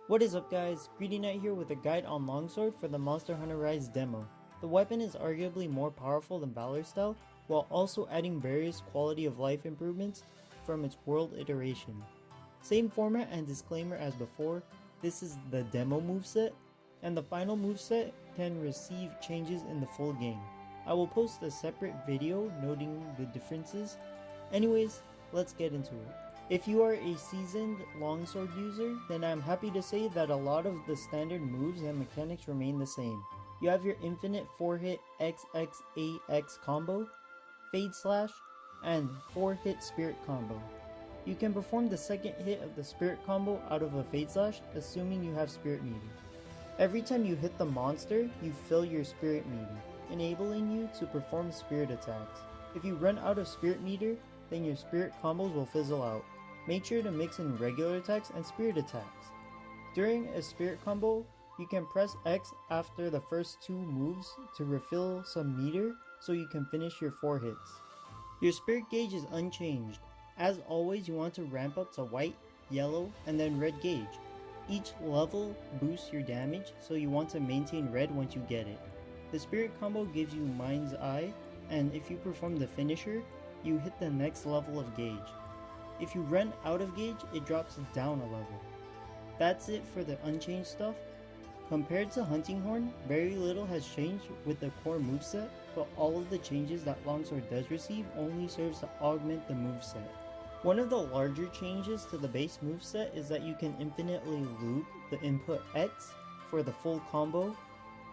What is up guys, Greedy Knight here with a guide on longsword for the Monster Hunter Rise demo. The weapon is arguably more powerful than Valor Style, while also adding various quality of life improvements from its world iteration. Same format and disclaimer as before, this is the demo moveset, and the final moveset can receive changes in the full game. I will post a separate video noting the differences. Anyways, let's get into it. If you are a seasoned longsword user, then I'm happy to say that a lot of the standard moves and mechanics remain the same. You have your infinite 4-hit XXAX combo, Fade Slash, and 4-hit Spirit combo. You can perform the second hit of the Spirit combo out of a Fade Slash, assuming you have Spirit Meter. Every time you hit the monster, you fill your Spirit Meter, enabling you to perform Spirit attacks. If you run out of Spirit Meter, then your Spirit combos will fizzle out. Make sure to mix in regular attacks and Spirit attacks. During a Spirit combo, you can press X after the first 2 moves to refill some meter so you can finish your 4 hits. Your Spirit gauge is unchanged. As always, you want to ramp up to white, yellow, and then red gauge. Each level boosts your damage, so you want to maintain red once you get it. The Spirit combo gives you Mind's Eye, and if you perform the finisher, you hit the next level of gauge. If you run out of gauge, it drops down a level. That's it for the Unchanged stuff. Compared to Hunting Horn, very little has changed with the core moveset, but all of the changes that Longsword does receive only serves to augment the moveset. One of the larger changes to the base moveset is that you can infinitely loop the input X for the full combo,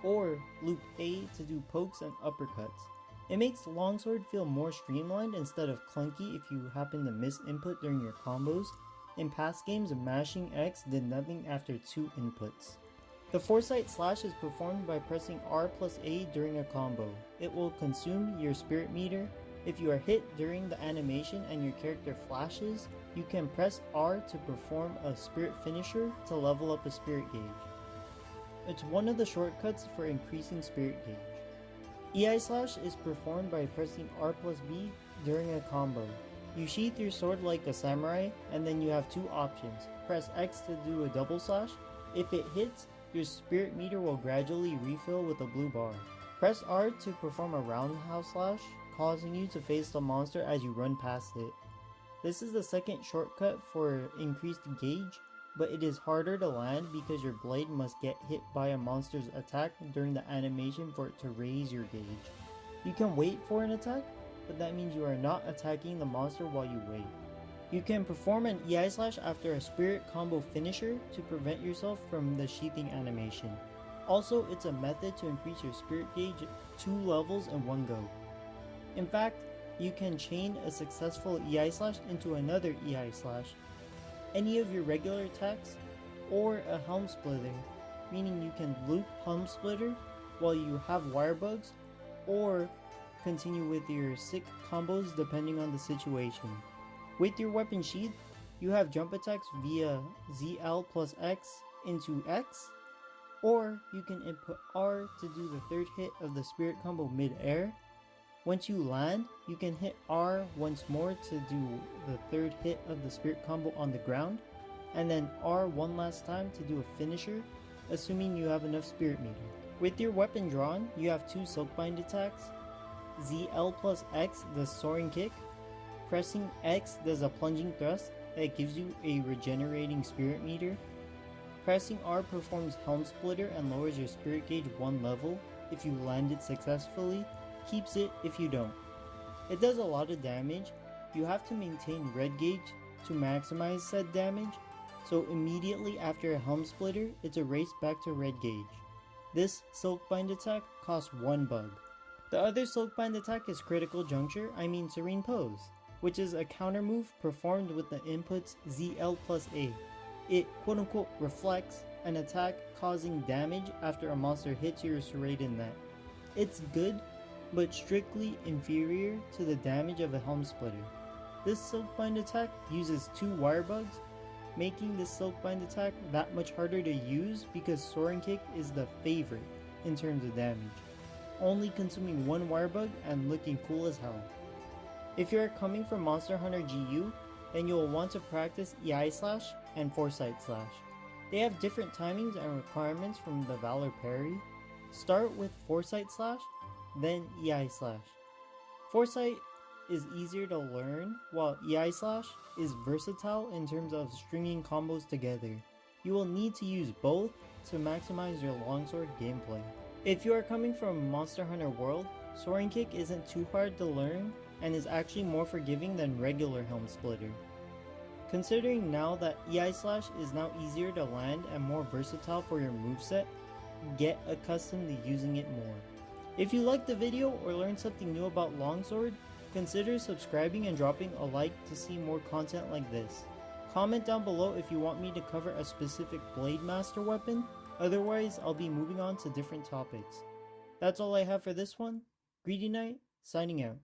or loop A to do pokes and uppercuts. It makes Longsword feel more streamlined instead of clunky if you happen to miss input during your combos. In past games, mashing X did nothing after 2 inputs. The Foresight Slash is performed by pressing R plus A during a combo. It will consume your Spirit Meter. If you are hit during the animation and your character flashes, you can press R to perform a Spirit Finisher to level up a Spirit gauge. It's one of the shortcuts for increasing Spirit gauge. EI Slash is performed by pressing R plus B during a combo. You sheath your sword like a samurai, and then you have 2 options. Press X to do a double slash. If it hits, your Spirit Meter will gradually refill with a blue bar. Press R to perform a roundhouse slash, causing you to face the monster as you run past it. This is the second shortcut for increased gauge, but it is harder to land because your blade must get hit by a monster's attack during the animation for it to raise your gauge. You can wait for an attack, but that means you are not attacking the monster while you wait. You can perform an EI Slash after a Spirit combo finisher to prevent yourself from the sheathing animation. Also, it's a method to increase your Spirit gauge 2 levels in one go. In fact, you can chain a successful EI Slash into another EI Slash, any of your regular attacks, or a Helm Splitter, meaning you can loop Helm Splitter while you have wire bugs, or continue with your sick combos depending on the situation. With your weapon sheath, you have jump attacks via ZL plus X into X, or you can input R to do the 3rd hit of the Spirit combo mid-air. Once you land, you can hit R once more to do the 3rd hit of the Spirit combo on the ground, and then R one last time to do a finisher, assuming you have enough Spirit Meter. With your weapon drawn, you have 2 Silkbind attacks. ZL plus X does Soaring Kick. Pressing X does a plunging thrust that gives you a regenerating Spirit Meter. Pressing R performs Helm Splitter and lowers your Spirit gauge 1 level if you land it successfully, keeps it if you don't. It does a lot of damage. You have to maintain red gauge to maximize said damage, so immediately after a Helm Splitter, it's a race back to red gauge. This Silkbind attack costs 1 bug. The other Silkbind attack is Critical Juncture, Serene Pose, which is a counter move performed with the inputs ZL plus A. It quote-unquote reflects an attack causing damage after a monster hits your serrated net. It's good, but strictly inferior to the damage of a Helm Splitter. This Silkbind attack uses 2 wire bugs, making this Silkbind attack that much harder to use because Soaring Kick is the favorite in terms of damage, only consuming 1 wire bug and looking cool as hell. If you are coming from Monster Hunter GU, then you will want to practice EI Slash and Foresight Slash. They have different timings and requirements from the Valor parry. Start with Foresight Slash, then EI Slash. Foresight is easier to learn, while EI Slash is versatile in terms of stringing combos together. You will need to use both to maximize your longsword gameplay. If you are coming from Monster Hunter World, Soaring Kick isn't too hard to learn and is actually more forgiving than regular Helm Splitter. Considering now that EI Slash is now easier to land and more versatile for your moveset, get accustomed to using it more. If you liked the video or learned something new about longsword, consider subscribing and dropping a like to see more content like this. Comment down below if you want me to cover a specific Blade Master weapon, otherwise I'll be moving on to different topics. That's all I have for this one. Greedy Knight, signing out.